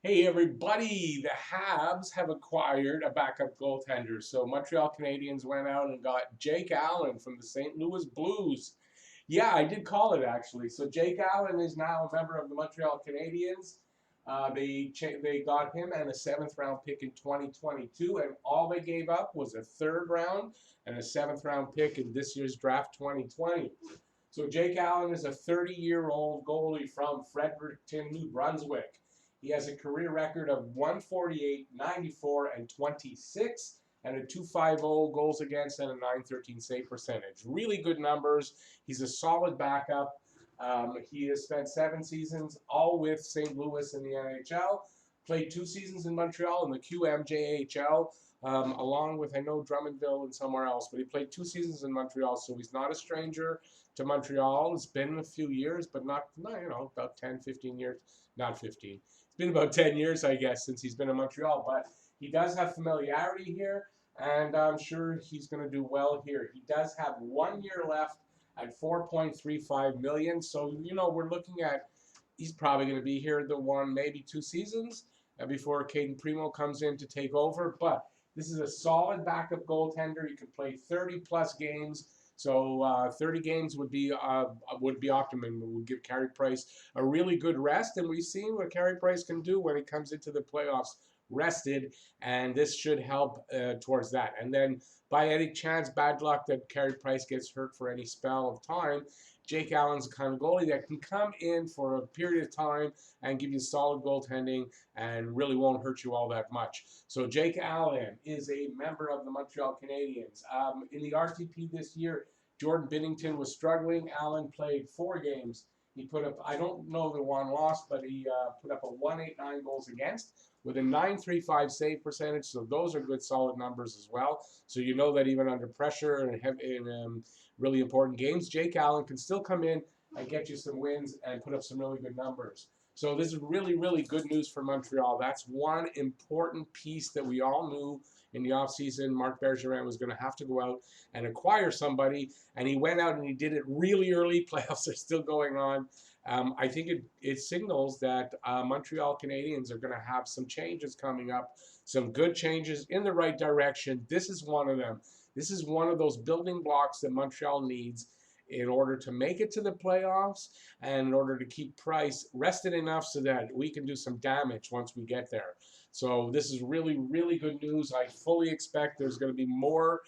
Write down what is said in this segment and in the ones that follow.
Hey everybody, the Habs have acquired a backup goaltender. So Montreal Canadiens went out and got Jake Allen from the St. Louis Blues. Yeah, I did call it actually. So Jake Allen is now a member of the Montreal Canadiens. They got him and a seventh round pick in 2022, and all they gave up was a third round and a seventh round pick in this year's draft 2020. So Jake Allen is a 30-year-old goalie from Fredericton, New Brunswick. He has a career record of 148, 94, and 26, and a 250 goals against and a 913 save percentage. Really good numbers. He's a solid backup. He has spent 7 seasons, all with St. Louis in the NHL. Played 2 seasons in Montreal in the QMJHL, along with, I know, Drummondville and somewhere else. But he played 2 seasons in Montreal, so he's not a stranger to Montreal. It's been a few years, but not about 10, 15 years. Not 15. It's been about 10 years, I guess, since he's been in Montreal. But he does have familiarity here, and I'm sure he's going to do well here. He does have 1 year left at $4.35 million. So, we're looking at he's probably going to be here the one, maybe 2 seasons before Caden Primo comes in to take over. But this is a solid backup goaltender. He can play 30-plus games. So 30 games would be optimum. It would give Carey Price a really good rest, and we've seen what Carey Price can do when he comes into the playoffs rested, and this should help towards that. And then, by any chance, bad luck that Carey Price gets hurt for any spell of time, Jake Allen's the kind of goalie that can come in for a period of time and give you solid goaltending and really won't hurt you all that much. So Jake Allen is a member of the Montreal Canadiens. In the RTP this year, Jordan Binnington was struggling. Allen played 4 games. He put up, I don't know the one loss, but he put up a 189 goals against with a 935 save percentage. So those are good, solid numbers as well. So you know that even under pressure and in really important games, Jake Allen can still come in and get you some wins and put up some really good numbers. So this is really, really good news for Montreal. That's one important piece that we all knew in the offseason. Marc Bergevin was going to have to go out and acquire somebody, and he went out and he did it really early. Playoffs are still going on. I think it signals that Montreal Canadiens are going to have some changes coming up, some good changes in the right direction. This is one of them. This is one of those building blocks that Montreal needs in order to make it to the playoffs and in order to keep Price rested enough so that we can do some damage once we get there. So this is really, really good news. I fully expect there's going to be more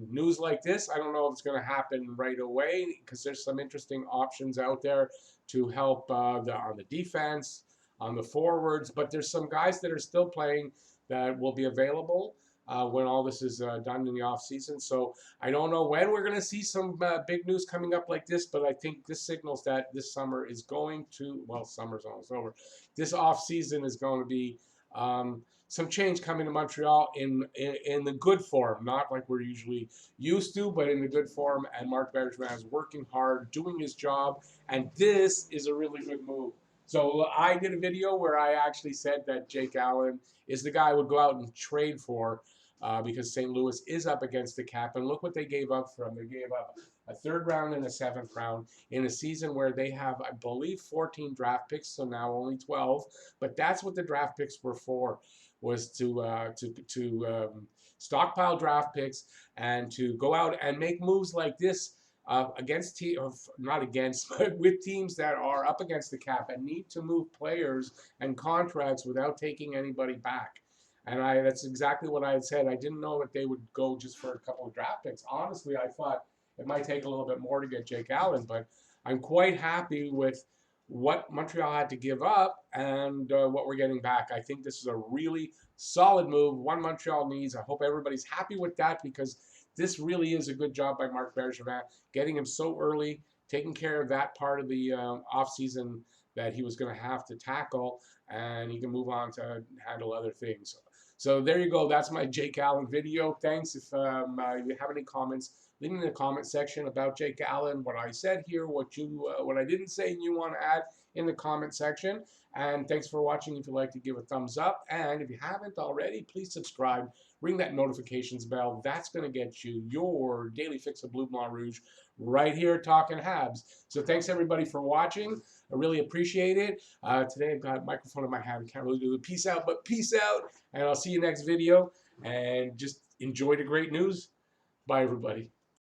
news like this. I don't know if it's going to happen right away because there's some interesting options out there to help on the defense, on the forwards, but there's some guys that are still playing that will be available when all this is done in the off season. So I don't know when we're going to see some big news coming up like this, but I think this signals that this summer is going to, well, summer's almost over. This off season is going to be some change coming to Montreal in the good form, not like we're usually used to, but in the good form. And Marc Bergevin is working hard, doing his job, and this is a really good move. So I did a video where I actually said that Jake Allen is the guy I would go out and trade for because St. Louis is up against the cap. And look what they gave up for him. They gave up a third round and a seventh round in a season where they have, I believe, 14 draft picks, so now only 12. But that's what the draft picks were for, was to stockpile draft picks and to go out and make moves like this against not against, but with teams that are up against the cap and need to move players and contracts without taking anybody back. And that's exactly what I had said. I didn't know that they would go just for a couple of draft picks. Honestly, I thought it might take a little bit more to get Jake Allen, but I'm quite happy with what Montreal had to give up and what we're getting back. I think this is a really solid move, one Montreal needs. I hope everybody's happy with that because this really is a good job by Marc Bergevin, getting him so early, taking care of that part of the offseason that he was going to have to tackle, and he can move on to handle other things. So there you go. That's my Jake Allen video. Thanks. If you have any comments, leave me in the comment section about Jake Allen, what I said here, what I didn't say and you want to add in the comment section. And thanks for watching. If you'd like to give a thumbs up, and if you haven't already, please subscribe. Ring that notifications bell. That's going to get you your daily fix of Blue Blanc Rouge right here talking Habs. So thanks everybody for watching. I really appreciate it. Today I've got a microphone in my hand. Can't really do the peace out, but peace out. And I'll see you next video. And just enjoy the great news. Bye, everybody.